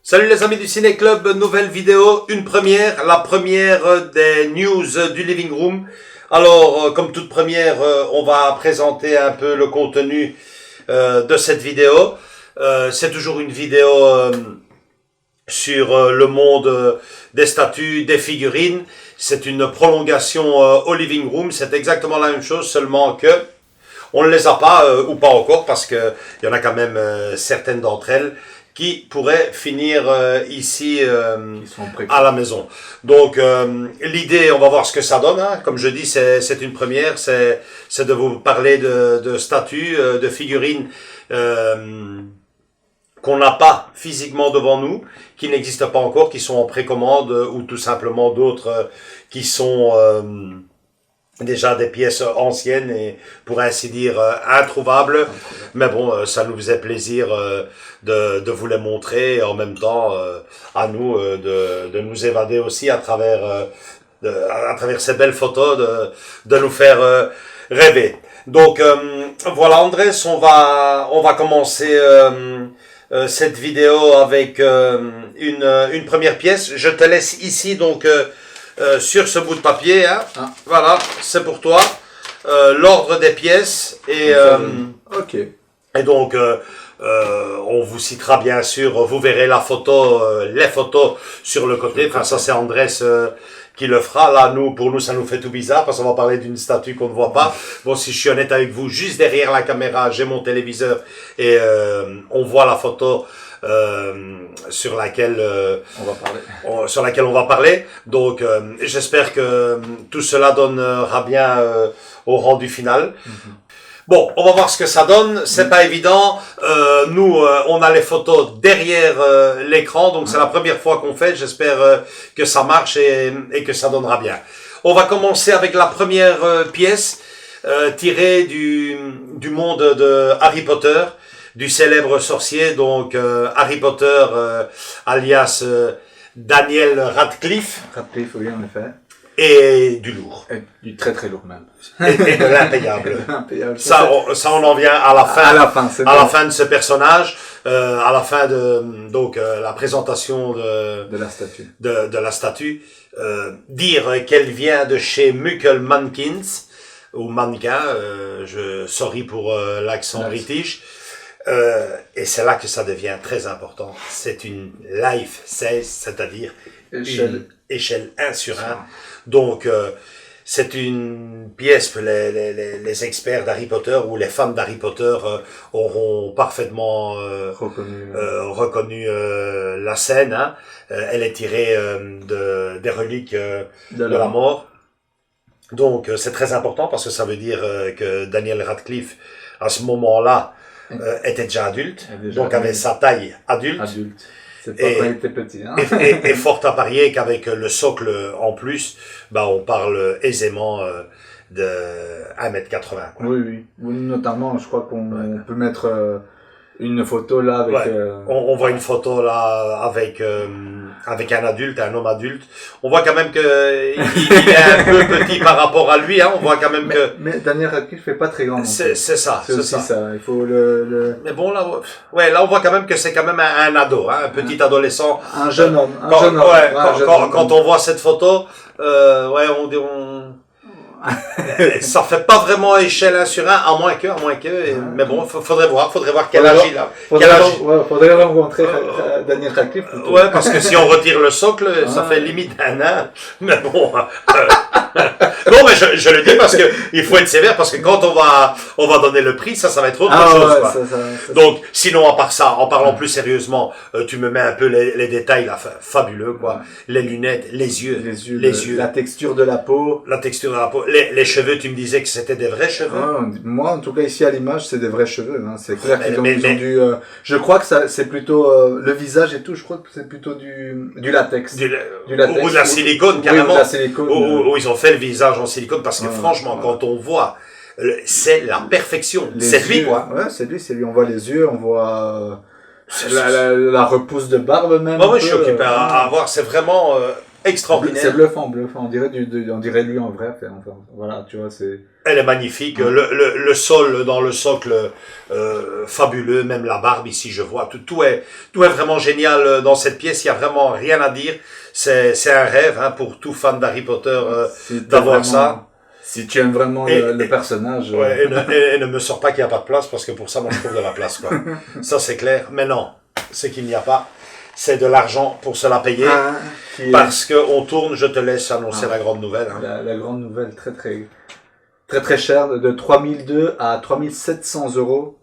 Salut les amis du Ciné Club, nouvelle vidéo, une première, la première des news du Living Room. Alors, comme toute première, on va présenter un peu le contenu de cette vidéo. C'est toujours une vidéo sur le monde des statues, des figurines. C'est une prolongation au Living Room, c'est exactement la même chose, seulement que on ne les a pas, ou pas encore, parce que il y en a quand même certaines d'entre elles qui pourraient finir ici à la maison. Donc l'idée, on va voir ce que ça donne. Hein. Comme je dis, c'est une première, c'est de vous parler de statues, de figurines qu'on n'a pas physiquement devant nous, qui n'existent pas encore, qui sont en précommande, ou tout simplement d'autres qui sont déjà des pièces anciennes et pour ainsi dire introuvables. Mais bon, ça nous faisait plaisir de vous les montrer et en même temps à nous de nous évader aussi à travers ces belles photos, de nous faire rêver. Donc voilà Andrés, on va commencer cette vidéo avec une première pièce. Je te laisse ici donc sur ce bout de papier, hein. Voilà, c'est pour toi, l'ordre des pièces et ok. Et donc on vous citera bien sûr, vous verrez la photo, les photos sur le côté. Enfin ça c'est Andrés qui le fera. Là pour nous ça nous fait tout bizarre parce qu'on va parler d'une statue qu'on ne voit pas. Bon, si je suis honnête avec vous, juste derrière la caméra j'ai mon téléviseur et on voit la photo sur laquelle on va parler. Donc j'espère que tout cela donnera bien au rendu final. Bon, on va voir ce que ça donne. C'est pas évident. Nous, on a les photos derrière l'écran, donc c'est la première fois qu'on fait. J'espère que ça marche et que ça donnera bien. On va commencer avec la première pièce tirée du monde de Harry Potter, du célèbre sorcier, donc Harry Potter, alias Daniel Radcliffe. Radcliffe, oui, en effet. Et du lourd. Et du très très lourd même. Et de l'impayable. Impayable. Ça, on en vient à la fin. À la fin de ce personnage, à la fin de donc la présentation de la statue. De la statue, dire qu'elle vient de chez Muckle Mankins ou mannequin. Sorry pour l'accent british. Et c'est là que ça devient très important. C'est une life size, c'est-à-dire une échelle 1 sur 1. Donc, c'est une pièce que les experts d'Harry Potter ou les fans d'Harry Potter auront parfaitement reconnu la scène. Hein. Elle est tirée des reliques de la mort. Donc, c'est très important parce que ça veut dire que Daniel Radcliffe, à ce moment-là, était déjà adulte, donc avait sa taille adulte. C'est pas quand il était petit. Hein. et fort à parier qu'avec le socle en plus, on parle aisément de 1m80. Quoi. Oui. Notamment, je crois qu'on peut mettre une photo là avec... On voit une photo là avec un adulte, un homme adulte. On voit quand même que il est un peu petit par rapport à lui. Hein. On voit quand même mais Daniel Radcliffe fait pas très grand. C'est ça. C'est aussi ça. Il faut Mais bon là, là on voit quand même que c'est quand même un ado, hein, un petit adolescent. Un jeune homme. Quand on voit cette photo, ça fait pas vraiment échelle 1 sur 1, à moins que, mais bon, faudrait voir quel âge il a. Faudrait rencontrer Daniel Radcliffe. Ouais, parce que si on retire le socle, ça fait limite un an, mais bon. Non, mais je le dis parce que il faut être sévère parce que quand on va donner le prix, ça va être autre chose. Quoi. Donc, sinon, à part ça, en parlant plus sérieusement, tu me mets un peu les détails là, fabuleux, quoi. Les lunettes, les yeux. La texture de la peau. Les cheveux, tu me disais que c'était des vrais cheveux. Moi, en tout cas, ici à l'image, c'est des vrais cheveux. Hein. C'est clair qu'ils ont du. Je crois que c'est plutôt le visage et tout. Je crois que c'est plutôt du latex. Du latex. Ou de la silicone, carrément. Ou de la silicone. Où ils ont fait le visage en silicone parce que franchement, quand on voit, c'est la perfection. C'est lui, quoi. Ouais, c'est lui. On voit les yeux, on voit la repousse de barbe même. Moi, je suis occupé à voir. C'est vraiment extraordinaire. C'est bluffant. On dirait lui en vrai. Enfin, voilà, tu vois, c'est... Elle est magnifique. Le sol, dans le socle, fabuleux. Même la barbe ici, je vois. Tout est vraiment génial dans cette pièce. Il y a vraiment rien à dire. C'est un rêve hein, pour tout fan d'Harry Potter d'avoir vraiment... ça. Si tu aimes vraiment le personnage. Ouais, et ne me sors pas qu'il n'y a pas de place, parce que pour ça, moi, je trouve de la place, quoi. Ça, c'est clair. Mais non, ce qu'il n'y a pas, c'est de l'argent pour se la payer. Parce qu'on tourne, je te laisse annoncer la grande nouvelle. Hein. La grande nouvelle, très chère, de 3002 à 3700 €.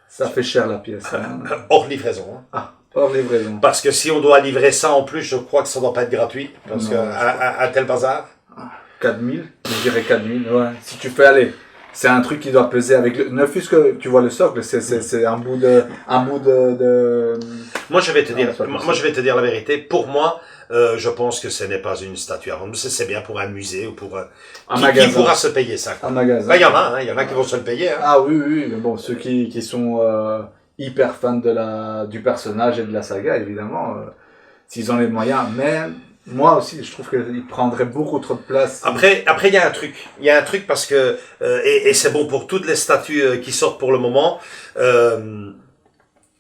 Ça fait cher la pièce. Hein. Hors livraison. Hein. Hors livraison. Parce que si on doit livrer ça en plus, je crois que ça ne doit pas être gratuit. Parce qu'un tel bazar. 4000, je dirais 4000, ouais. Si tu fais aller, c'est un truc qui doit peser avec le. Ne fût-ce que tu vois le socle, c'est un bout de. Moi je vais te dire la vérité. Pour moi, je pense que ce n'est pas une statue à vendre. C'est bien pour un musée ou pour un magasin. Qui pourra se payer ça. Un magasin. Ben, il y en a qui vont se le payer. Hein. Ah oui, mais bon, ceux qui sont hyper fans du personnage et de la saga, évidemment, s'ils ont les moyens, mais. Moi aussi, je trouve qu'il prendrait beaucoup trop de place. Après, il y a un truc. Il y a un truc parce que, et c'est bon pour toutes les statues qui sortent pour le moment,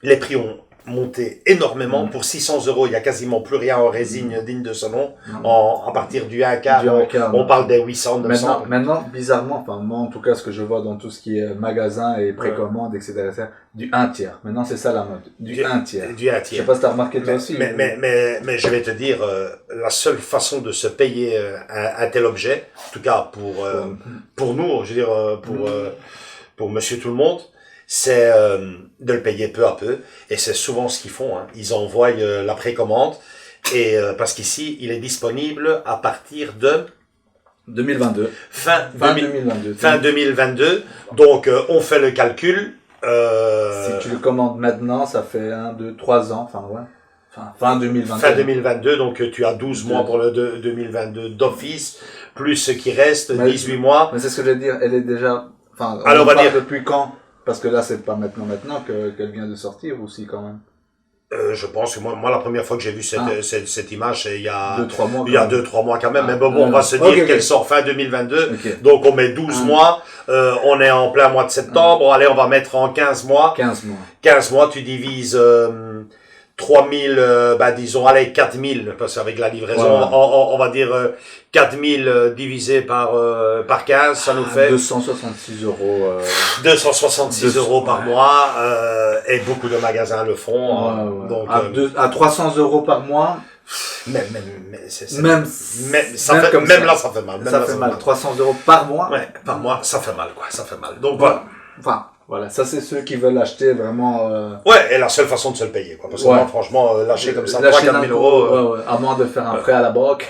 les prix ont monté énormément. Pour 600 €, il y a quasiment plus rien en résine digne de ce nom. À partir du 1/4, on parle des 800, 900. Maintenant, bizarrement, enfin, moi, en tout cas, ce que je vois dans tout ce qui est magasin et précommande, etc., du 1/3. Maintenant, c'est ça la mode. Du 1/3. Du 1/3. Je sais pas si t'as remarqué toi aussi. Mais je vais te dire, la seule façon de se payer un tel objet, en tout cas pour nous, je veux dire, pour monsieur tout le monde, c'est de le payer peu à peu, et c'est souvent ce qu'ils font. Hein. Ils envoient la précommande, et parce qu'ici, il est disponible à partir de 2022. Fin 2022. Donc, on fait le calcul. Si tu le commandes maintenant, ça fait 1, 2, 3 ans. Enfin, ouais. Fin 2022. Fin 2022, donc tu as 12 mois pour le 2022 d'office, plus ce qui reste, 18 mois. Mais c'est ce que je veux dire, elle est déjà... Enfin, alors on va dire depuis quand? Parce que là, c'est pas maintenant qu'elle vient de sortir aussi, quand même. Je pense que moi, la première fois que j'ai vu cette image, c'est il y a 2-3 mois. Il y a 2-3 mois quand même. Mais bon, on va se dire qu'elle sort fin 2022. Donc, on met 12 mois. On est en plein mois de septembre. Allez, on va mettre en 15 mois. 15 mois, tu divises 3000, disons, allez, 4000, parce qu'avec la livraison, on va dire 4000 divisé par 15, ça nous fait 266 €. 266 € par mois, et beaucoup de magasins le font. Donc, à 300 € par mois. Même là, ça fait mal. Ça fait mal. 300 € par mois. Ouais, par mois, ça fait mal, quoi. Ça fait mal. Donc, voilà. Enfin, voilà, ça c'est ceux qui veulent acheter vraiment... Ouais, et la seule façon de se le payer, quoi. Parce que moi, franchement, lâcher comme ça 3-4 000 €... à moins de faire un prêt à la banque.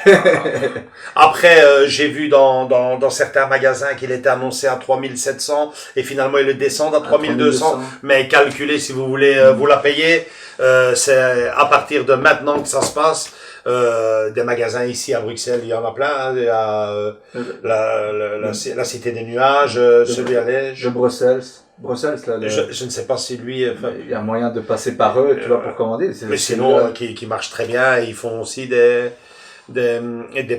Après, j'ai vu dans certains magasins qu'il était annoncé à 3700 et finalement il le descend à 3200. Mais calculez si vous voulez vous la payer. C'est à partir de maintenant que ça se passe. Des magasins ici à Bruxelles, il y en a plein. Hein. Il y a la Cité des Nuages, celui à Liège. De Bruxelles, là. Je ne sais pas si lui... il y a moyen de passer par eux, tu vois, pour commander. Mais sinon, qui marche très bien. Ils font aussi des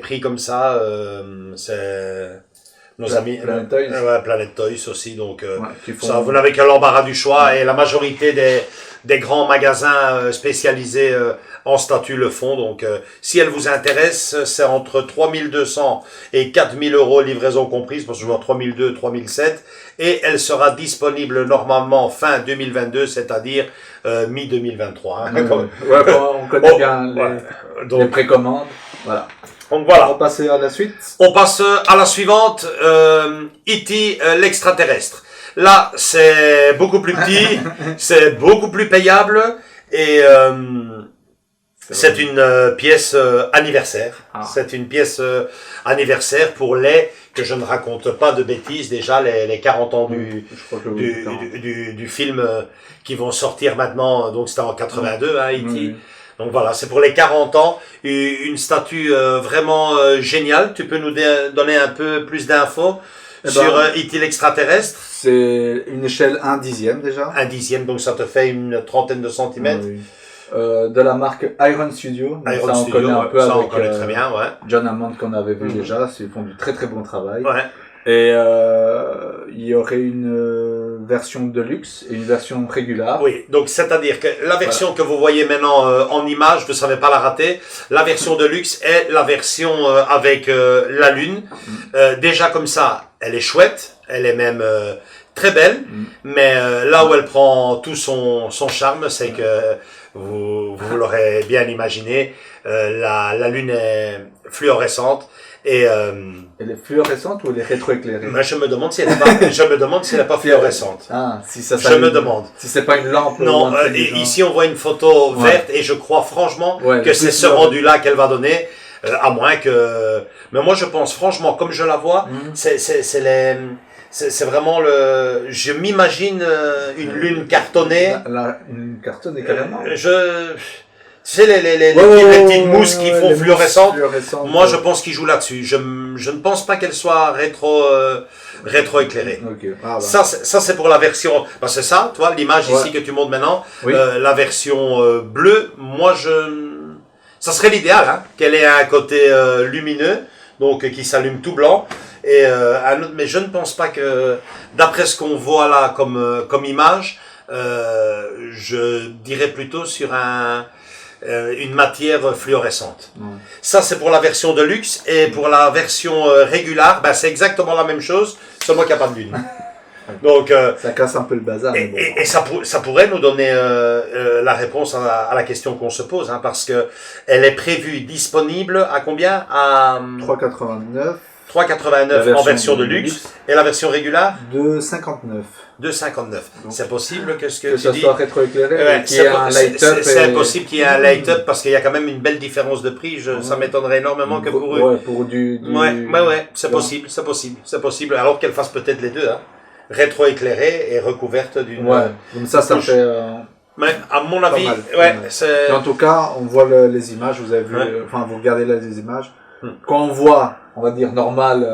prix comme ça. C'est nos amis... Planet Toys. Ouais, Planet Toys aussi. Donc, ça, vous n'avez que l'embarras du choix. Et la majorité des grands magasins spécialisés en statues le font. Donc, si elle vous intéresse, c'est entre 3200 et 4000 € livraison comprise, parce que je vois 3002, 3007. Et elle sera disponible normalement fin 2022, c'est-à-dire mi-2023. Hein, on connaît bien les précommandes. Voilà. Donc voilà. On va passer à la suite. On passe à la suivante. E.T. l'extraterrestre. Là, c'est beaucoup plus petit, c'est beaucoup plus payable et c'est une pièce anniversaire. C'est une pièce anniversaire pour que je ne raconte pas de bêtises, déjà les 40 ans du film qui vont sortir maintenant. Donc c'était en 82, hein, E.T. Donc voilà, c'est pour les 40 ans, une statue vraiment géniale. Tu peux nous donner un peu plus d'infos sur E.T. l'extraterrestre? C'est une échelle 1/10 déjà. 1/10, donc ça te fait une trentaine de centimètres. de la marque Iron Studio. Donc Iron ça, on Studio, connaît un peu ça, avec on connaît très bien, ouais. John Hammond qu'on avait vu Mhm. déjà. Ils font du très très bon travail. Ouais. Et il y aurait une version deluxe et une version régulière. Oui, donc c'est-à-dire que la version que vous voyez maintenant en image, vous ne savez pas la rater, la version de luxe est la version avec la lune. Déjà comme ça, elle est chouette, elle est même très belle, mais là où elle prend tout son charme, c'est que vous l'aurez bien imaginé, la lune est fluorescente et Elle est fluorescente ou elle est rétroéclairée? moi, je me demande si elle n'est pas fluorescente. Ah, si ça Je s'allume. me demande. Si c'est pas une lampe. ou Non, un truc du genre. ici on voit une photo Ouais. verte et je crois franchement Ouais, que le c'est plus ce fluorescent. rendu-là qu'elle va donner, à moins que... Mais moi je pense franchement, comme je la vois, Mhm. c'est vraiment le... Je m'imagine une lune cartonnée. Une cartonne carrément. Tu sais, les petites mousses qui font les fluorescentes. mousses fluorescentes, Moi je pense qu'ils jouent là-dessus. Je ne pense pas qu'elle soit rétro-éclairée. Ok. Ah, bah. Ça, c'est pour la version. Ben, c'est ça, toi, l'image Ouais. ici que tu montres maintenant. Oui. La version bleue, moi, ça serait l'idéal, hein, qu'elle ait un côté lumineux, donc qui s'allume tout blanc. Et un autre, mais je ne pense pas que, d'après ce qu'on voit là comme image, je dirais plutôt sur une matière fluorescente. Ouais. Ça, c'est pour la version de luxe. Et pour la version régulière, ben, c'est exactement la même chose, seulement qu'il n'y a pas de lune. Donc, Ça casse un peu le bazar. mais bon. et ça pourrait nous donner la réponse à la question qu'on se pose, hein, parce que elle est prévue disponible à combien? À 3,89 3,89 en version de luxe. Et la version régulière? de 59. 2,59. C'est possible que ce que Que tu ça dis... soit rétroéclairé, Ouais, qu'il y ait un light-up. c'est et- impossible qu'il y ait un light-up parce qu'il y a quand même une belle différence de prix. Ça m'étonnerait énormément que pour eux. Ouais, pour du. Ouais, c'est possible. Alors qu'elle fasse peut-être les deux, hein. Rétro-éclairée et recouverte d'une... Ouais, comme ça couche. fait. Mais à mon Pas avis, mal, ouais, pas mal. c'est... En tout cas, on voit les images, vous avez vu, Ouais. enfin, vous regardez là les images. Quand on voit, on va dire normal,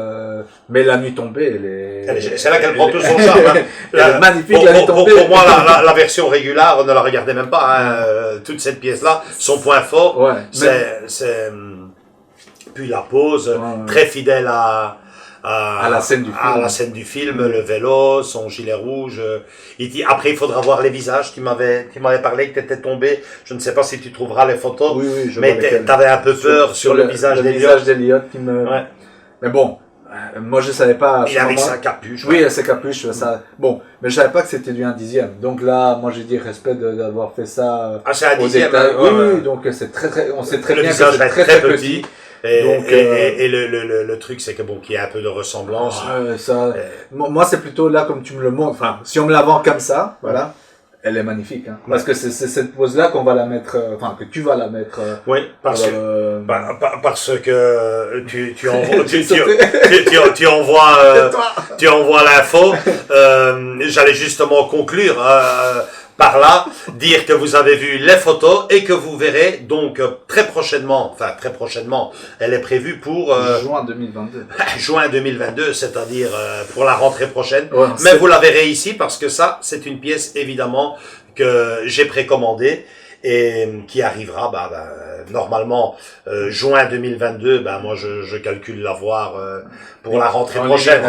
mais la nuit tombée, C'est là qu'elle prend tout son charme. Hein. Elle est magnifique, la nuit tombée. Pour moi, la version régulière, ne la regardez même pas. Hein. Toute cette pièce-là, son point fort, Ouais, c'est puis la pose, Ouais. très fidèle à la scène du film. À la scène du film, le vélo, son gilet rouge. Après, il faudra voir les visages. Tu m'avais parlé que tu étais tombé. Je ne sais pas si tu trouveras les photos. Oui, je mais vois lesquelles. tu avais un peu peur sur le visage d'Eliott. visage d'Eliott qui me. Ouais. Mais bon, moi je savais pas. à ce Il avait moment- sa capuche. Oui, sa capuche, ça. Bon, mais je savais pas que c'était du 1/10. Donc là, moi j'ai dit respect d'avoir fait ça. Ah, c'est un au dixième. détail. Hein, Oui, ouais. oui, donc c'est très, on sait très Le bien que visage c'est est très très très petit. petit. Et, Donc, et le truc, c'est que bon, qu'il y a un peu de ressemblance. Ça, moi, c'est plutôt là, comme tu me le montres. Enfin, si on me la vend comme ça, voilà, elle est magnifique. Hein. Parce que c'est cette pose-là qu'on va la mettre, enfin, que tu vas la mettre. Oui, parce que tu envoies, tu envoies l'info. J'allais justement conclure par là, dire que vous avez vu les photos et que vous verrez donc très prochainement, elle est prévue pour juin 2022. juin 2022, c'est-à-dire pour la rentrée prochaine. Ouais, mais vous la verrez ici parce que ça, c'est une pièce évidemment que j'ai précommandée et qui arrivera normalement juin 2022. Moi je calcule l'avoir pour la rentrée prochaine.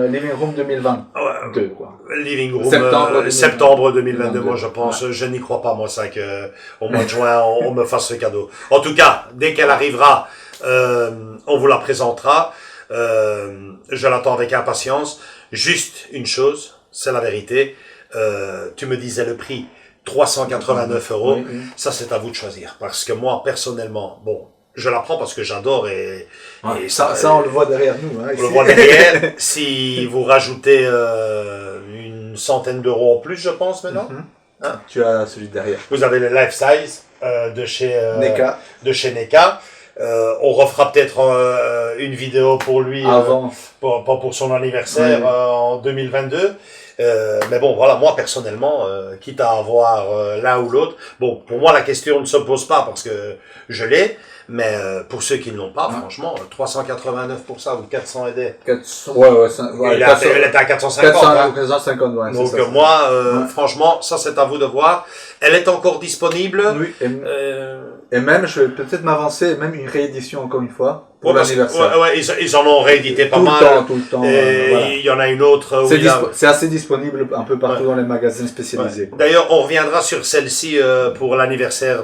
Living Room 2022 quoi. Living Room Septembre 2022. Moi je pense, je n'y crois pas moi ça que au mois de juin on me fasse ce cadeau. En tout cas, dès qu'elle arrivera, on vous la présentera. Je l'attends avec impatience. Juste une chose, c'est la vérité. Tu me disais le prix. 389 €. Oui. Ça, c'est à vous de choisir. Parce que moi, personnellement, bon, je la prends parce que j'adore et ça, on le voit derrière nous. Hein, on le voit derrière. Si vous rajoutez une centaine d'euros en plus, je pense, maintenant. Hein? Tu as celui derrière. Vous avez le life size de chez NECA. On refera peut-être une vidéo pour lui Avant. pour son anniversaire en 2022. Mais bon, voilà, moi personnellement, quitte à avoir l'un ou l'autre, bon, pour moi la question ne se pose pas parce que je l'ai, mais pour ceux qui ne l'ont pas, franchement, 389 pour ça ou 400 et des. 400, ouais, Il était à 450. 450, ouais. Donc c'est ça, moi, franchement, ça c'est à vous de voir. Elle est encore disponible. Oui, et même, je vais peut-être m'avancer, même une réédition encore une fois, pour l'anniversaire. Ouais, ils en ont réédité pas mal. Tout le temps. Et Voilà. il y en a une autre. Où C'est assez disponible un peu partout dans les magasins spécialisés. Ouais. D'ailleurs, on reviendra sur celle-ci pour l'anniversaire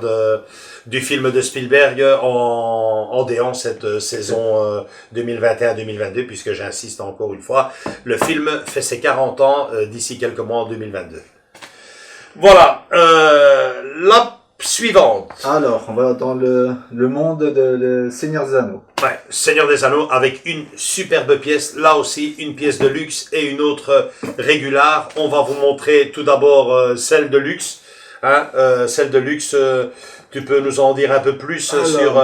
du film de Spielberg en déant cette saison 2021-2022, puisque j'insiste encore une fois, le film fait ses 40 ans d'ici quelques mois en 2022. Voilà, la suivante. Alors, on va dans le monde de Seigneur des Anneaux. Ouais, Seigneur des Anneaux avec une superbe pièce, là aussi une pièce de luxe et une autre régulière. On va vous montrer tout d'abord celle de luxe. Celle de luxe, tu peux nous en dire un peu plus sur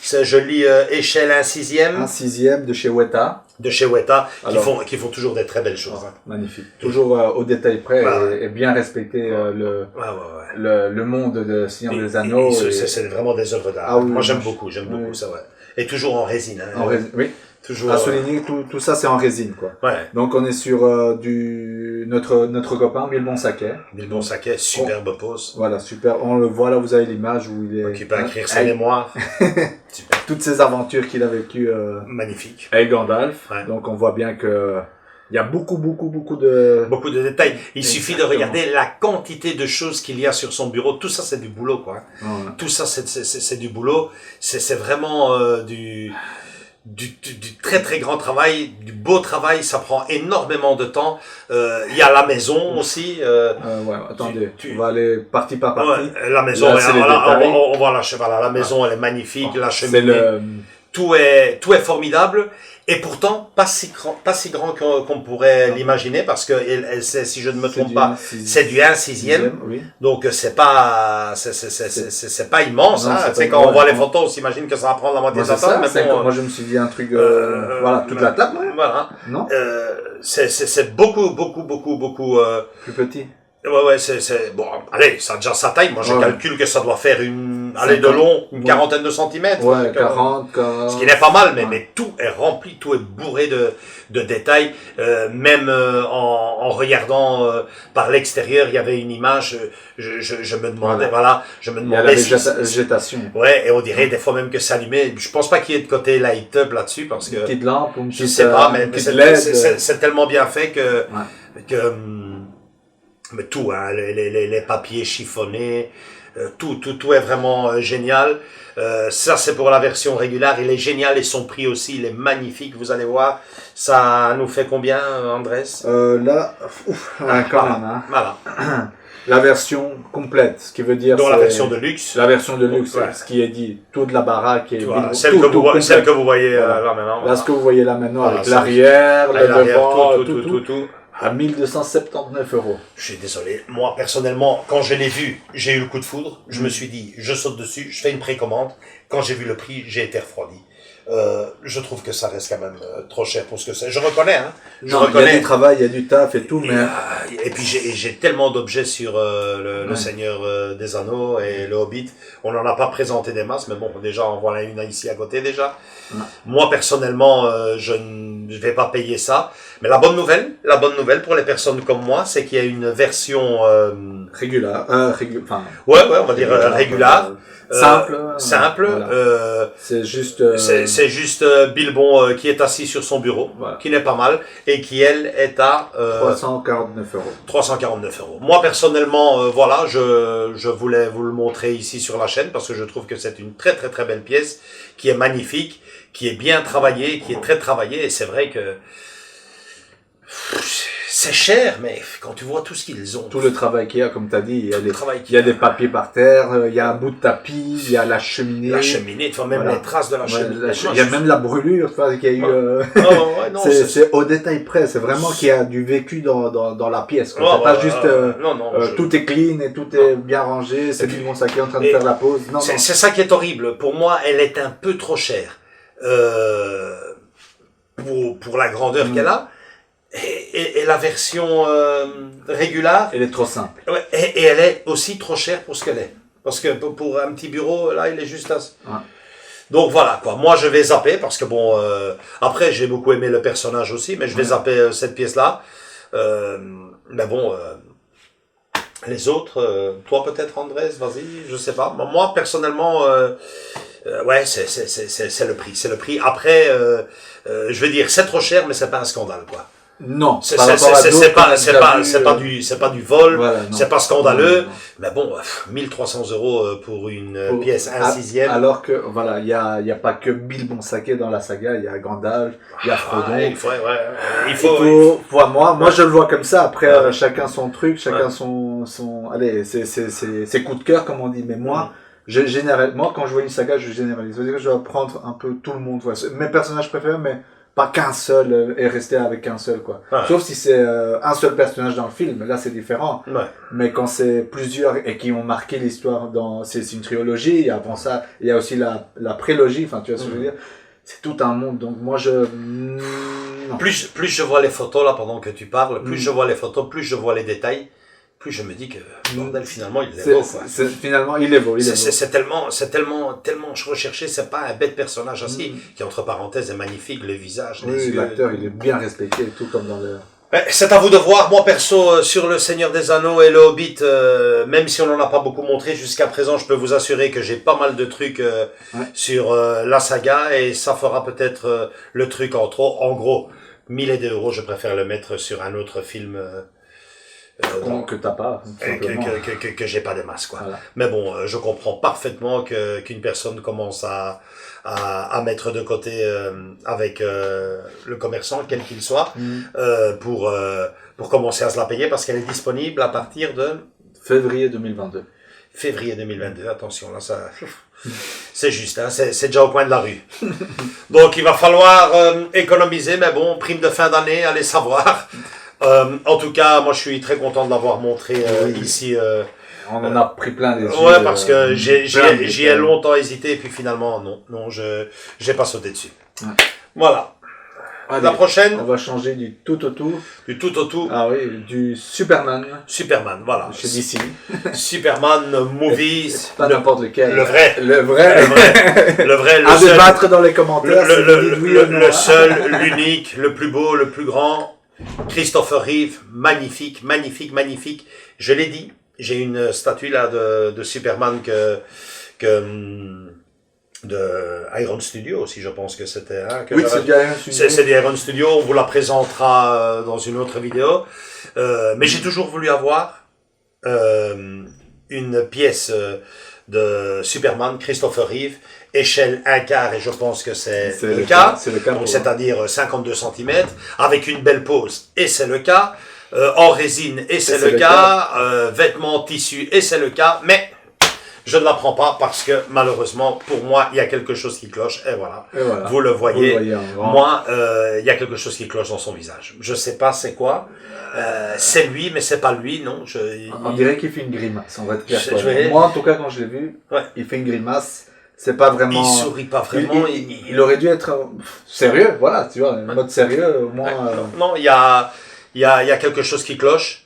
cette jolie échelle 1/6. 1/6 de chez Weta. De chez Weta, qui font toujours des très belles choses. Magnifique. Toujours au détail près et bien respecter le monde de Seigneur des Anneaux. C'est vraiment des œuvres d'art. Moi j'aime beaucoup ça, ouais. Et toujours en résine. En résine, oui. Toujours, à souligner, tout ça c'est en résine, quoi. Ouais. Donc on est sur notre copain Bilbon Saquet. Bilbon Saquet, superbe pose. Voilà, super. On le voit là, vous avez l'image où il est. Qui peut écrire ses mémoires. Super. Toutes ces aventures qu'il a vécues. Magnifique. Avec Gandalf. Ouais. Donc on voit bien que il y a beaucoup de détails. Il suffit de regarder la quantité de choses qu'il y a sur son bureau. Tout ça, c'est du boulot, quoi. Ouais. Tout ça, c'est du boulot. C'est vraiment du très très grand travail, du beau travail. Ça prend énormément de temps. Il y a la maison aussi. Attendez, on va aller partie par partie. Ouais, la maison, là, on voit la maison, elle est magnifique. La cheminée, tout est formidable. Et pourtant, pas si grand qu'on pourrait l'imaginer, parce que si je ne me trompe pas, c'est du 1/6. Oui. Donc c'est pas immense. Non, quand on voit les photos, on s'imagine que ça va prendre la moitié de sa taille. Moi je me suis dit un truc, toute la table. Voilà. Non. C'est beaucoup plus petit. Ouais, bon, allez, ça a déjà sa taille. Moi, je calcule que ça doit faire une quarantaine de centimètres. Ouais, 40. Ce qui n'est pas mal, mais tout est rempli, tout est bourré de détails. Même en regardant par l'extérieur, il y avait une image, je me demandais, il y a la végétation. Ouais, et on dirait des fois même que ça allumait. Je pense pas qu'il y ait de côté light-up là-dessus, parce que. Une petite lampe, je sais pas, mais c'est tellement bien fait mais tout, les papiers chiffonnés, tout est vraiment génial. Ça, c'est pour la version régulière. Il est génial et son prix aussi, il est magnifique. Vous allez voir, ça nous fait combien, Andrés? Là, quand même. Hein. Voilà. La version complète, ce qui veut dire. Donc la version de luxe. La version de luxe, ce qui est dit. Tout de la baraque et celle que vous voyez là maintenant. Là, ce que vous voyez là maintenant, avec l'arrière, le devant, tout. À 1279 €. Je suis désolé. Moi, personnellement, quand je l'ai vu, j'ai eu le coup de foudre. Je me suis dit, je saute dessus, je fais une précommande. Quand j'ai vu le prix, j'ai été refroidi. Je trouve que ça reste quand même trop cher pour ce que c'est. Je reconnais, hein. Il y a du travail, il y a du taf et tout, mais. Et puis j'ai tellement d'objets sur le Seigneur des Anneaux et le Hobbit. On n'en a pas présenté des masses, mais bon, déjà, on voit une ici à côté déjà. Moi, personnellement, je ne vais pas payer ça. Mais la bonne nouvelle pour les personnes comme moi, c'est qu'il y a une version régulière. On va dire régulière. Simple. Voilà. C'est juste Bilbon qui est assis sur son bureau, qui n'est pas mal, et qui elle est à 349 €. 349 €. Moi personnellement, je voulais vous le montrer ici sur la chaîne parce que je trouve que c'est une très très très belle pièce qui est magnifique, qui est bien travaillée, qui est très travaillée, et c'est vrai que c'est cher, mais quand tu vois tout ce qu'ils ont. Tout le travail qu'il y a, comme tu as dit, il y a des papiers par terre, il y a un bout de tapis, il y a la cheminée. La cheminée, tu vois, même les traces de la cheminée. Il y a même la brûlure, tu vois, qu'il y a eu. C'est au détail près, c'est vraiment qu'il y a du vécu dans la pièce. C'est pas juste tout est clean et tout est bien rangé, c'est Bilbon Saquet en train de faire la pause. C'est ça qui est horrible. Pour moi, elle est un peu trop chère pour la grandeur qu'elle a. Et la version régulière... Elle est trop simple. Ouais, et elle est aussi trop chère pour ce qu'elle est. Parce que pour un petit bureau, là, il est juste à... Ouais. Donc voilà, quoi. Moi, je vais zapper, parce que bon... après, j'ai beaucoup aimé le personnage aussi, mais je vais zapper cette pièce-là. Mais bon... les autres, toi peut-être, Andrés, vas-y, je sais pas. Moi, personnellement... ouais, c'est le prix. C'est le prix. Après, je veux dire, c'est trop cher, mais c'est pas un scandale, quoi. Non. C'est pas du vol, voilà, c'est pas scandaleux. Non. Mais bon, 1300 € pour une pièce 1/6. Alors que, voilà, il y a pas que Bill Bonsaké dans la saga, il y a Gandalf, il y a Frodon. Il faut, moi, je le vois comme ça. Après, chacun son truc, chacun son, allez, c'est coups de cœur, comme on dit. Mais moi, généralement, quand je vois une saga, je généralise. C'est-à-dire que je vais prendre un peu tout le monde. Voilà. Mes personnages préférés, mais pas qu'un seul et rester avec qu'un seul, quoi. Ouais. Sauf si c'est un seul personnage dans le film, là c'est différent. Ouais. Mais quand c'est plusieurs et qui ont marqué l'histoire c'est une trilogie, et avant ça, il y a aussi la prélogie, enfin tu vois ce que je veux dire. C'est tout un monde, donc moi plus je vois les photos là pendant que tu parles, plus je vois les photos, plus je vois les détails. Plus je me dis que bordel, finalement il est beau, quoi. Finalement il est beau, c'est tellement recherché, c'est pas un bête personnage assis qui entre parenthèses est magnifique, le visage, les yeux. L'acteur il est bien respecté et tout comme dans le... C'est à vous de voir. Moi perso, sur le Seigneur des Anneaux et le Hobbit, même si on n'en a pas beaucoup montré jusqu'à présent, je peux vous assurer que j'ai pas mal de trucs sur la saga, et ça fera peut-être le truc en gros 1000 €, je préfère le mettre sur un autre film que t'as pas, que j'ai pas de masse, quoi. Voilà. Mais bon, je comprends parfaitement qu'une personne commence à mettre de côté avec le commerçant, quel qu'il soit, pour commencer à se la payer, parce qu'elle est disponible à partir de février 2022. Février 2022, attention, là ça c'est juste, hein, c'est déjà au coin de la rue. Donc il va falloir économiser, mais bon, prime de fin d'année, allez savoir. En tout cas, moi je suis très content de l'avoir montré ici. On en a pris plein les yeux. Ouais, parce que j'y ai longtemps hésité, et puis finalement non, j'ai pas sauté dessus. Ouais. Voilà. Allez, la prochaine. On va changer du tout au tout. Du tout au tout. Ah oui, du Superman. Superman, voilà. Chez DC. Superman Movies. Pas n'importe lequel. Le vrai. Le vrai. Le à seul. Débattre dans les commentaires. Le seul, l'unique, le plus beau, le plus grand. Christopher Reeve, magnifique. Je l'ai dit, j'ai une statue là de Superman de Iron Studio aussi, je pense que c'était. Hein, oui, c'est du Iron Studio. C'est du Iron Studio, on vous la présentera dans une autre vidéo. Mais j'ai toujours voulu avoir une pièce de Superman, Christopher Reeve, échelle 1/4, et je pense que c'est le cas. C'est le cas. Donc, c'est-à-dire 52 cm, avec une belle pose, et c'est le cas. En résine, et c'est le cas. Vêtements, tissus, et c'est le cas. Mais je ne la prends pas parce que malheureusement, pour moi, il y a quelque chose qui cloche. Et voilà. Vous le voyez. Moi, il y a quelque chose qui cloche dans son visage. Je sais pas c'est quoi. C'est lui, mais c'est pas lui, non. On dirait qu'il fait une grimace. On va être clair. Moi, en tout cas, quand je l'ai vu, il fait une grimace. C'est pas vraiment. Il sourit pas vraiment. Il aurait dû être sérieux. Voilà, tu vois, en mode sérieux. Au moins. Non, il y a quelque chose qui cloche.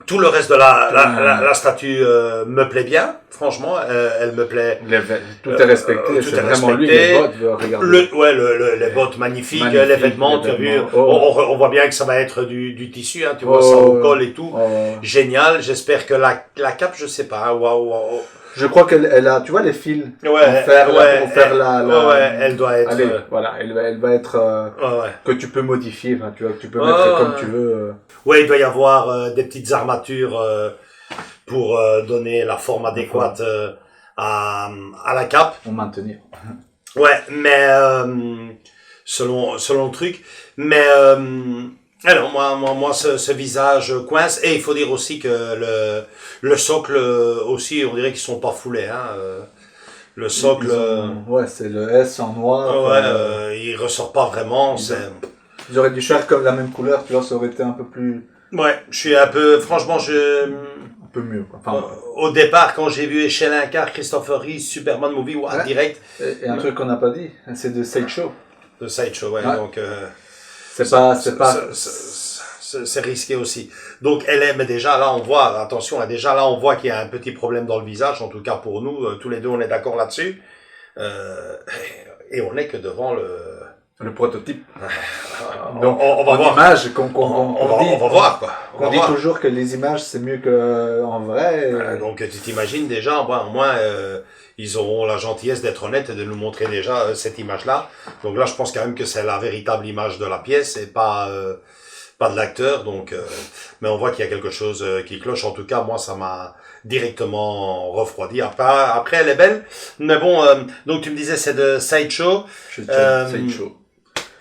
Tout le reste de la statue me plaît bien, franchement, elle me plaît. Tout est respecté, c'est vraiment lui, les bottes, regarder. Les bottes magnifiques, les vêtements, tu as vu, on voit bien que ça va être du tissu, hein, tu vois, ça au col et tout. Génial, j'espère que la cape, je sais pas, waouh. Je crois qu'elle a, tu vois, les fils pour faire elle doit être. Allez, voilà, elle va être que tu peux modifier, enfin, tu vois, que tu peux mettre comme tu veux. Ouais, il doit y avoir des petites armatures pour donner la forme adéquate à la cape. Pour maintenir. Ouais, mais selon le truc, mais alors moi ce visage coince, et il faut dire aussi que le socle aussi, on dirait qu'ils sont pas foulés, hein. Le socle. Ouais, c'est le S en noir. Ouais, il ressort pas vraiment. Ils auraient dû faire comme la même couleur, tu vois, ça aurait été un peu plus. Ouais, je suis un peu, franchement, un peu mieux, quoi. Enfin, au départ, quand j'ai vu échelle 1/4, Christopher Reeve, Superman Movie, direct. Et un truc qu'on n'a pas dit, c'est de Sideshow. De Sideshow, ouais. Donc, c'est risqué aussi. Donc mais déjà là on voit, attention, déjà là on voit qu'il y a un petit problème dans le visage, en tout cas pour nous, tous les deux on est d'accord là-dessus. Et on n'est que devant le prototype. Donc on va voir. Image qu'on va voir quoi. On dit toujours que les images c'est mieux qu'en vrai. Donc tu t'imagines déjà, au moins ils auront la gentillesse d'être honnêtes et de nous montrer déjà cette image-là. Donc là je pense quand même que c'est la véritable image de la pièce et pas de l'acteur. Donc mais on voit qu'il y a quelque chose qui cloche. En tout cas moi ça m'a directement refroidi. Après elle est belle, mais bon. Donc tu me disais c'est de Sideshow. Sideshow.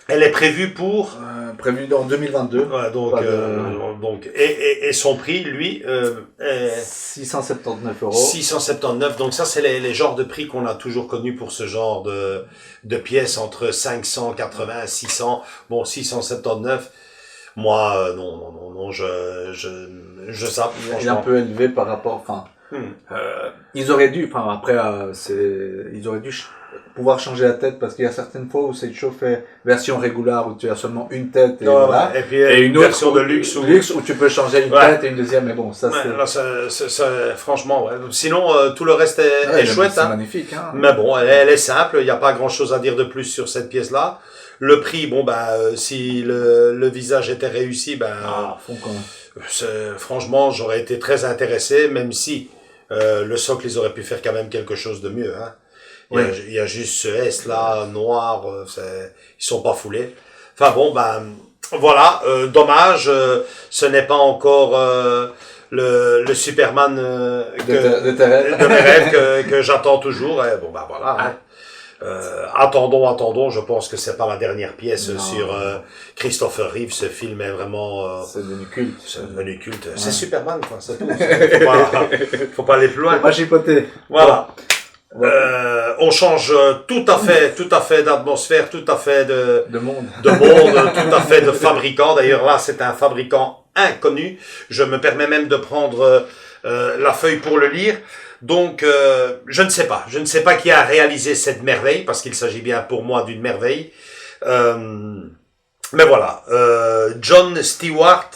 Elle est prévue pour prévue en 2022. Ouais, donc et son prix lui est 679 €. 679. Donc ça c'est les genres de prix qu'on a toujours connus pour ce genre de pièces entre 580 600. Bon 679. Moi non je sais. Il est un peu élevé par rapport ils auraient dû pouvoir changer la tête parce qu'il y a certaines fois où Sideshow fait version régulière où tu as seulement une tête et voilà. Et puis une autre version de luxe où tu peux changer une tête et une deuxième, mais bon ça c'est franchement sinon tout le reste est chouette. C'est magnifique hein. Mais bon elle est simple, il n'y a pas grand chose à dire de plus sur cette pièce là. Le prix si le visage était réussi franchement j'aurais été très intéressé, même si le socle ils auraient pu faire quand même quelque chose de mieux hein. Il y a juste ce S là noir, ils sont pas foulés. Enfin bon voilà, dommage, ce n'est pas encore le Superman de mes rêves que j'attends toujours. Et voilà. Hein. Attendons, je pense que c'est pas la dernière pièce sur Christopher Reeve. Ce film est vraiment c'est devenu culte. Ouais. C'est Superman quoi, c'est tout. Faut pas aller plus loin. Faut pas chipoter. Voilà. On change tout à fait d'atmosphère, tout à fait de monde, tout à fait de fabricant. D'ailleurs là c'est un fabricant inconnu. Je me permets même de prendre la feuille pour le lire. Donc je ne sais pas qui a réalisé cette merveille, parce qu'il s'agit bien pour moi d'une merveille. Mais voilà, John Stewart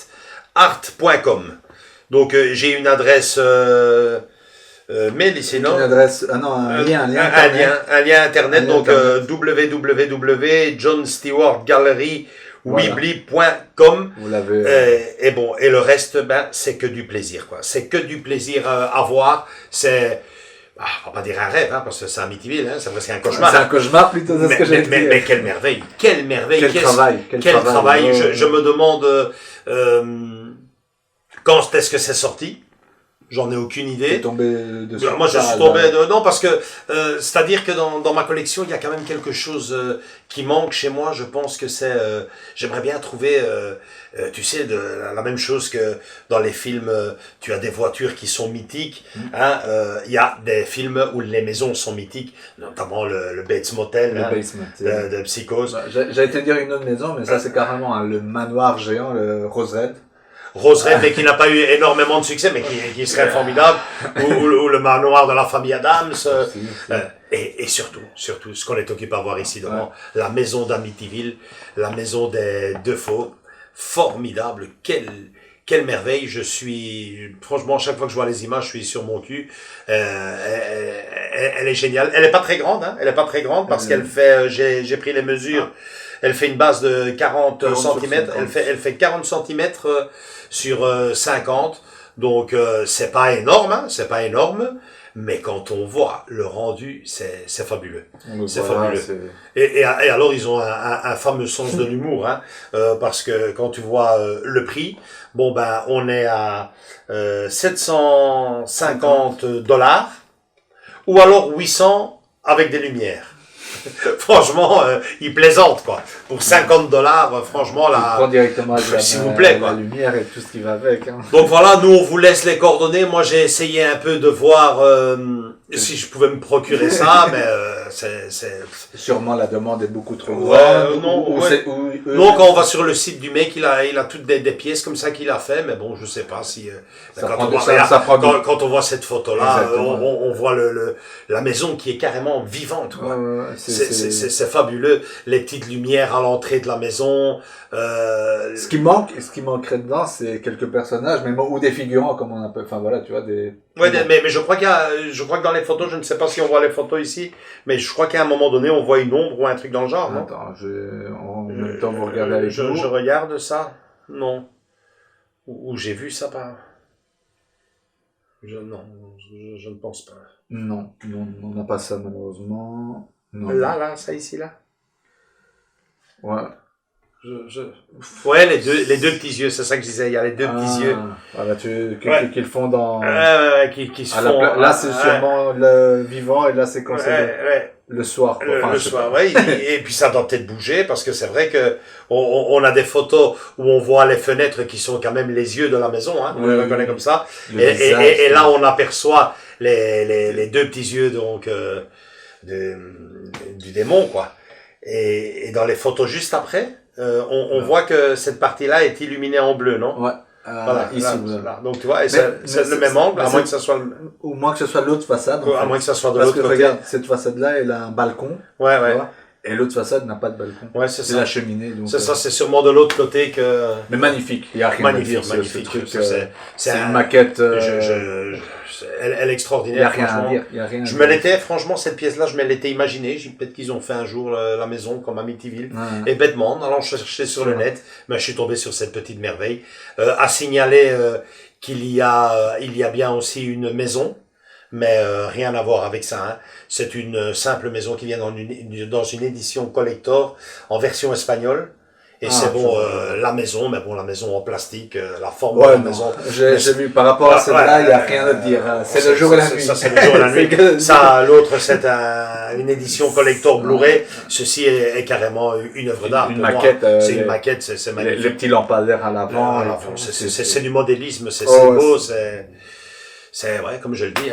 art.com. Donc j'ai une adresse mail ici, non? Une adresse, un lien internet, donc www.johnstewartgallery.weebly.com. Vous l'avez. Et le reste, c'est que du plaisir, quoi. C'est que du plaisir à voir. C'est, on va pas dire un rêve, hein, parce que c'est Amityville, hein, c'est presque un cauchemar. C'est un cauchemar plutôt, c'est ce que j'ai dit. Mais quelle merveille. Quel travail. Je me demande, quand est-ce que c'est sorti? J'en ai aucune idée. T'es tombé dessus. Moi, je suis tombé non, parce que, c'est-à-dire que dans ma collection, il y a quand même quelque chose qui manque chez moi. Je pense que c'est, j'aimerais bien trouver, tu sais, la même chose que dans les films, tu as des voitures qui sont mythiques, hein, il y a des films où les maisons sont mythiques, notamment le Bates Motel, de Psychose. J'allais te dire une autre maison, mais ça, c'est carrément le manoir géant, le Rose Red, mais qui n'a pas eu énormément de succès, mais qui serait formidable, ou le manoir de la famille Adams, et surtout, ce qu'on est occupé à voir ici devant, la maison d'Amityville, la maison des Defoe, formidable, quelle merveille. Franchement, chaque fois que je vois les images, je suis sur mon cul. Elle est géniale. Elle est pas très grande, hein. Elle est pas très grande parce qu'elle fait, j'ai pris les mesures. Elle fait une base de 40 cm. Elle fait 40 cm sur 50. Donc, c'est pas énorme, hein. C'est pas énorme. Mais quand on voit le rendu, c'est fabuleux. C'est fabuleux. Et alors, ils ont un fameux sens de l'humour, hein. Parce que quand tu vois le prix, on est à $750 ou alors 800 avec des lumières. Franchement, ils plaisantent, quoi. Pour $50, franchement, là. Prends directement s'il vous plaît, la lumière et tout ce qui va avec, hein. Donc voilà, nous, on vous laisse les coordonnées. Moi, j'ai essayé un peu de voir si je pouvais me procurer ça, mais Sûrement la demande est beaucoup trop grande. Non, quand on va sur le site du mec, il a toutes des pièces comme ça qu'il a fait, mais bon, je sais pas si... quand on voit cette photo-là, on voit la maison qui est carrément vivante, quoi. C'est fabuleux. Les petites lumières à l'entrée de la maison. Ce qui manquerait dedans, c'est quelques personnages, mais ou des figurants, comme on appelle. Enfin voilà, tu vois, des. Ouais, mais je crois que dans les photos, je ne sais pas si on voit les photos ici, mais je crois qu'à un moment donné, on voit une ombre ou un truc dans le genre, non? Attends, en même temps, vous regardez avec je regarde ça. Non. Ou j'ai vu ça par. Non, je ne pense pas. Non, on n'a pas ça malheureusement. Non. Là, ça ici, là. Ouais. Ouais, les deux petits yeux, c'est ça que je disais, il y a les deux petits yeux. Voilà, qu'ils font dans... qui se font... Là, c'est sûrement le vivant, et là, c'est quand c'est le soir. Quoi. Le soir, oui. Et puis ça doit peut-être bouger, parce que c'est vrai que on a des photos où on voit les fenêtres qui sont quand même les yeux de la maison, hein, on les reconnaît comme ça. Et là, on aperçoit les deux petits yeux, donc, du démon, quoi. Et dans les photos juste après, on voit que cette partie-là est illuminée en bleu, non? Ouais. Voilà, ici. Là. Donc tu vois, c'est le même angle, à moins que ça soit... Ou moins que ce soit l'autre façade. À moins que ça soit de l'autre côté. Parce que regarde, cette façade-là, elle a un balcon. Ouais. Et l'autre façade n'a pas de balcon. Ouais, c'est ça. La cheminée. C'est ça, c'est sûrement de l'autre côté que... Mais magnifique, il n'y a rien à dire. Magnifique. C'est une maquette... Elle est extraordinaire. Il n'y a rien à dire. Je me l'étais, franchement, cette pièce-là, je me l'étais imaginée. Peut-être qu'ils ont fait un jour la maison comme Amityville. Et bêtement, en allant chercher sur le net, je suis tombé sur cette petite merveille. À signaler qu'il y a bien aussi une maison, mais rien à voir avec ça. Hein. C'est une simple maison qui vient dans une édition collector en version espagnole. Et c'est bon, la maison, mais bon, la maison en plastique, la forme de la maison. J'ai vu, par rapport à celle-là, il n'y a rien à dire. C'est le jour et la nuit. Ça, c'est le jour et la nuit. Ça, l'autre, c'est une édition collector Blu-ray. Ceci est carrément une œuvre d'art. Une maquette. C'est une maquette, c'est magnifique. Les petits lampadaires à l'avant. C'est du modélisme, c'est beau, c'est vrai, comme je le dis,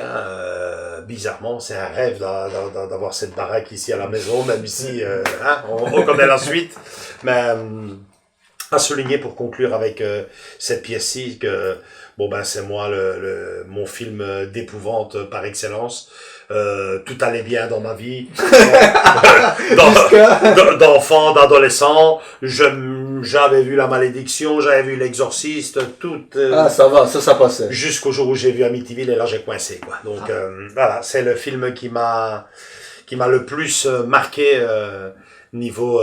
bizarrement, c'est un rêve d'avoir cette baraque ici à la maison, même ici, on connaît la suite. Mais à souligner pour conclure avec cette pièce-ci que c'est moi mon film d'épouvante par excellence. Tout allait bien dans ma vie, d'enfant, d'adolescent. J'avais vu La Malédiction, j'avais vu L'Exorciste, tout. Ça va, ça passait. Jusqu'au jour où j'ai vu Amityville et là j'ai coincé, quoi. Donc voilà, c'est le film qui m'a le plus marqué niveau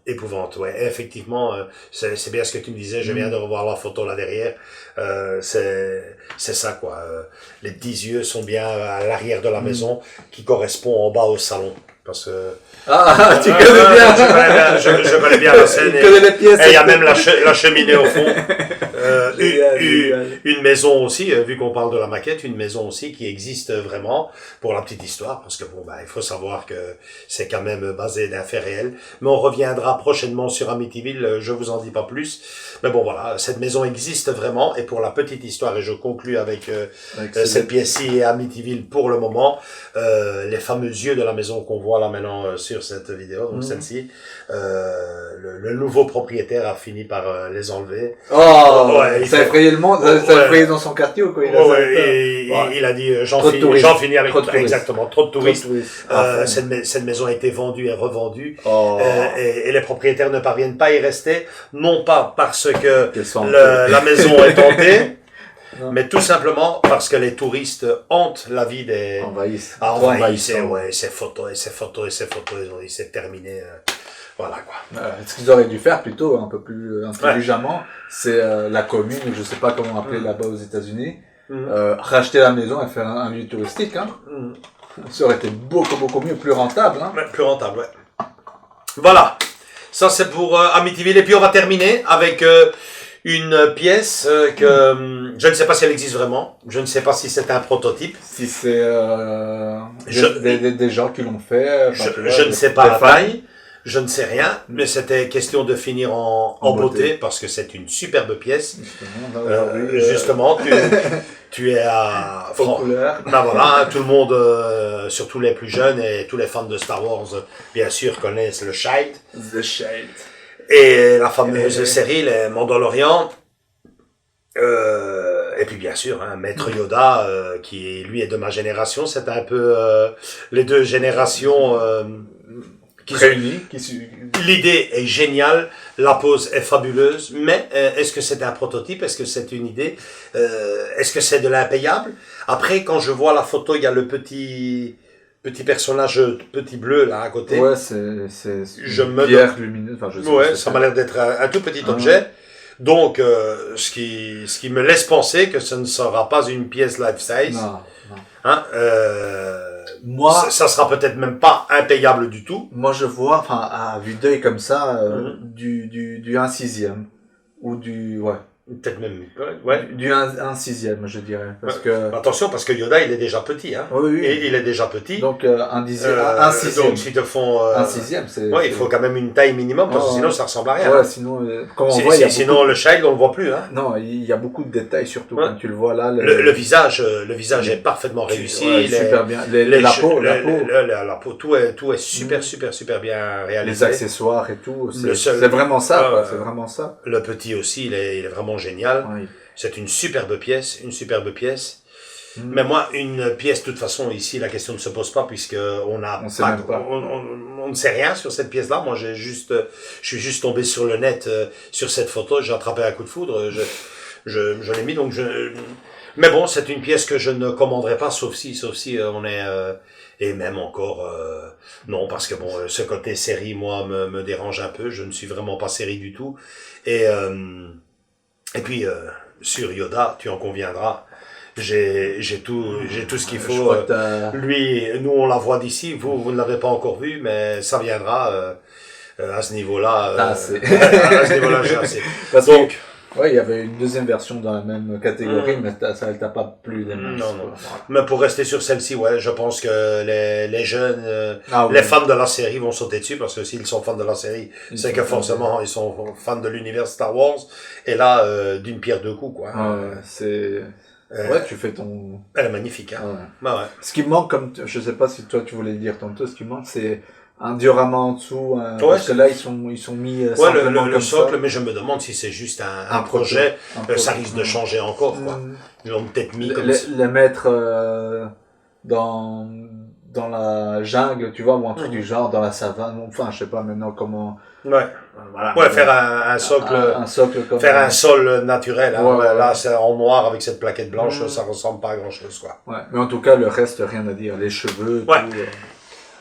épouvante. Ouais, et effectivement, c'est bien ce que tu me disais. Je viens de revoir la photo là derrière. C'est ça, quoi. Les petits yeux sont bien à l'arrière de la maison, qui correspond en bas au salon. Parce que... tu connais bien. Je connais bien la scène. Et il y a même la cheminée au fond. Une maison aussi, vu qu'on parle de la maquette, une maison aussi qui existe vraiment pour la petite histoire, parce que il faut savoir que c'est quand même basé d'un fait réel. Mais on reviendra prochainement sur Amityville, je vous en dis pas plus. Mais bon voilà, cette maison existe vraiment, et pour la petite histoire, et je conclus avec cette pièce-ci et Amityville pour le moment, les fameux yeux de la maison qu'on voit là maintenant sur cette vidéo, donc celle-ci, le nouveau propriétaire a fini par les enlever. Ça a effrayé le monde, ça a effrayé dans son quartier ou quoi? Il a dit j'en finis avec exactement, trop de touristes. Cette maison a été vendue et revendue, et les propriétaires ne parviennent pas à y rester, non pas parce que la maison est hantée, mais tout simplement parce que les touristes hantent la vie des... Envahissent. Ces photos, ils ont dit c'est terminé. Voilà, quoi. Ce qu'ils auraient dû faire plutôt, un peu plus intelligemment, c'est la commune, je sais pas comment appeler là-bas aux États-Unis, racheter la maison et faire un lieu touristique. Ça aurait été beaucoup mieux, plus rentable. Plus rentable, ouais. Voilà. Ça, c'est pour Amityville. Et puis, on va terminer avec une pièce que je ne sais pas si elle existe vraiment. Je ne sais pas si c'est un prototype. Si c'est des gens qui l'ont fait. Je ne sais pas la taille. Je ne sais rien, mais c'était question de finir en beauté, parce que c'est une superbe pièce. Justement, tu es à... Ben voilà, tout le monde, surtout les plus jeunes et tous les fans de Star Wars, bien sûr, connaissent le Child. The Child. Et la fameuse série, les Mandalorians. Et puis bien sûr, Maître Yoda, qui lui est de ma génération, c'est un peu les deux générations qui réunies. L'idée est géniale, la pose est fabuleuse, mais est-ce que c'est un prototype, est-ce que c'est une idée, est-ce que c'est de l'impayable? Après, quand je vois la photo, il y a le petit personnage petit bleu là à côté. Ouais, c'est une pierre lumineuse. Enfin, je sais ouais, ça m'a l'air d'être un tout petit objet. Donc, ce qui me laisse penser que ce ne sera pas une pièce life size. Non. Hein, moi, ça sera peut-être même pas impayable du tout. Moi, je vois, enfin, à vue d'œil comme ça, du 1/6 ou du, ouais. Peut-être même, du 1/6, je dirais. Parce que... Attention, parce que Yoda, il est déjà petit, hein. Oui. Et il est déjà petit. Donc, 1/6. Donc, s'ils te font, 1/6, c'est... Ouais, il faut quand même une taille minimum, parce que sinon, ça ressemble à rien. Ouais, hein. Sinon, comme on voit, sinon, le Child, on le voit plus, hein. Non, il y a beaucoup de détails, surtout quand tu le vois là. Le visage est parfaitement réussi. Ouais, super bien. La peau, tout est super bien réalisé. Les accessoires et tout. C'est vraiment ça, quoi. C'est vraiment ça. Le petit aussi, il est vraiment génial. Oui. C'est une superbe pièce. Mais moi, une pièce, de toute façon, ici, la question ne se pose pas, puisque on ne sait rien sur cette pièce-là. Moi, je suis juste tombé sur le net, sur cette photo, j'ai attrapé un coup de foudre, je l'ai mis, donc mais bon, c'est une pièce que je ne commanderai pas, sauf si on est, et même encore, non, parce que bon, ce côté série, moi, me dérange un peu, je ne suis vraiment pas série du tout, et puis, sur Yoda, tu en conviendras, j'ai tout ce qu'il faut. Lui, nous on la voit d'ici, vous ne l'avez pas encore vu, mais ça viendra à ce niveau-là. À ce niveau-là, j'ai assez. Donc, ouais, il y avait une deuxième version dans la même catégorie, mais ça elle t'a pas plu des masses. Non. Mais pour rester sur celle-ci, ouais, je pense que les jeunes, les fans de la série vont sauter dessus, parce que s'ils sont fans de la série, c'est que forcément ils sont fans de l'univers Star Wars. Et là, d'une pierre deux coups, quoi. C'est... Ouais, tu fais ton... Elle est magnifique, hein. Ouais. Bah ouais. Ce qui manque, comme je sais pas si toi tu voulais le dire tantôt, ce qui manque c'est un diorama en dessous, parce que là ils sont mis simplement le socle, mais je me demande si c'est juste un projet, ça risque de changer encore, quoi. Ils ont peut-être mis comme ça. Les mettre dans la jungle, tu vois, ou un truc du genre, dans la savane, enfin je sais pas maintenant comment... Ouais. Voilà. Ouais, faire un socle. Un socle comme faire un sol naturel. Hein. Ouais. Là, c'est en noir avec cette plaquette blanche, ça ressemble pas à grand chose, quoi. Ouais. Mais en tout cas, le reste, rien à dire. Les cheveux, ouais. Tout.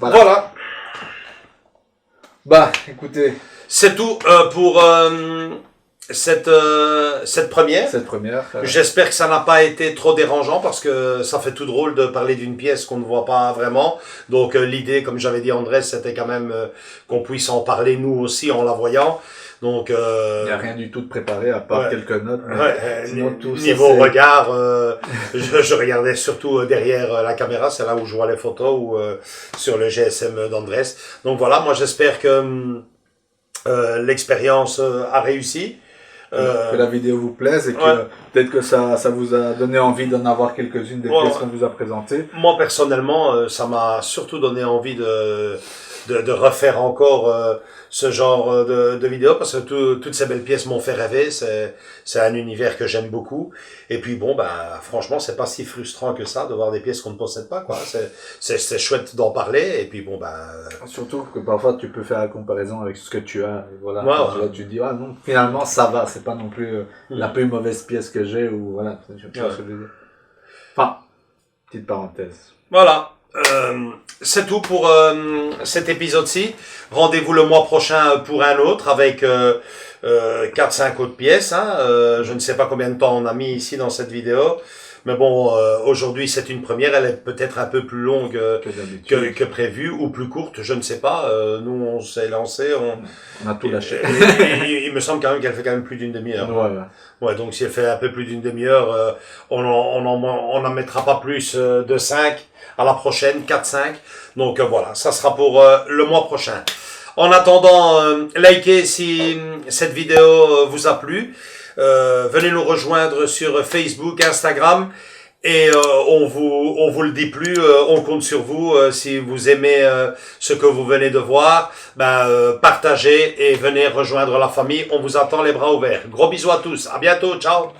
Voilà. Bah, écoutez. C'est tout pour cette première. J'espère que ça n'a pas été trop dérangeant, parce que ça fait tout drôle de parler d'une pièce qu'on ne voit pas vraiment. Donc l'idée, comme j'avais dit Andrés, c'était quand même qu'on puisse en parler nous aussi en la voyant. Donc il n'y a rien du tout de préparé à part quelques notes. Niveau regard, je regardais surtout derrière la caméra, c'est là où je vois les photos, ou sur le GSM d'Andrés. Donc voilà, moi j'espère que l'expérience a réussi. Que la vidéo vous plaise et que peut-être que ça vous a donné envie d'en avoir quelques-unes des pièces qu'on vous a présentées. Moi personnellement, ça m'a surtout donné envie de refaire encore ce genre de vidéo, parce que toutes ces belles pièces m'ont fait rêver. C'est un univers que j'aime beaucoup, et puis bon, bah franchement, c'est pas si frustrant que ça de voir des pièces qu'on ne possède pas, quoi. C'est chouette d'en parler, et puis bon, bah surtout que parfois tu peux faire la comparaison avec ce que tu as, et voilà. Là, tu dis non, finalement ça va, c'est pas non plus la plus mauvaise pièce que j'ai, ou voilà, tu vois ce que je veux dire. Enfin, petite parenthèse. Voilà. C'est tout pour cet épisode-ci. Rendez-vous le mois prochain pour un autre avec 4-5 autres pièces. Hein. Je ne sais pas combien de temps on a mis ici dans cette vidéo. Mais bon, aujourd'hui c'est une première. Elle est peut-être un peu plus longue que prévu, ou plus courte, je ne sais pas. Nous on s'est lancé. On a tout lâché. Il me semble quand même qu'elle fait quand même plus d'une demi-heure. Ouais, donc si elle fait un peu plus d'une demi-heure, on en mettra pas plus de 5 à la prochaine, 4-5. Donc voilà, ça sera pour le mois prochain. En attendant, likez si cette vidéo vous a plu. Venez nous rejoindre sur Facebook, Instagram. Et on vous le dit plus, on compte sur vous. Si vous aimez ce que vous venez de voir, partagez et venez rejoindre la famille. On vous attend les bras ouverts. Gros bisous à tous. À bientôt. Ciao.